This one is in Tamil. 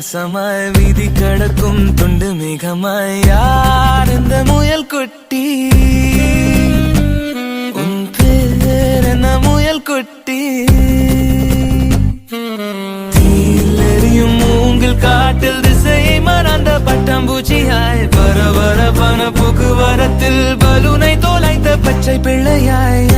பாசமாய் வீதி கடக்கும் துண்டு மேகமாய் யார் இந்த முயல் குட்டி உன் பேர் என்ன முயல் குட்டி தீலெறியும் மூங்கில் காட்டில் திசையை மறந்த பட்டாம்பூச்சியாய் பரபரப்பான போக்குவரத்தில் பலூனை தோலைத்த பச்சை பிள்ளையாய்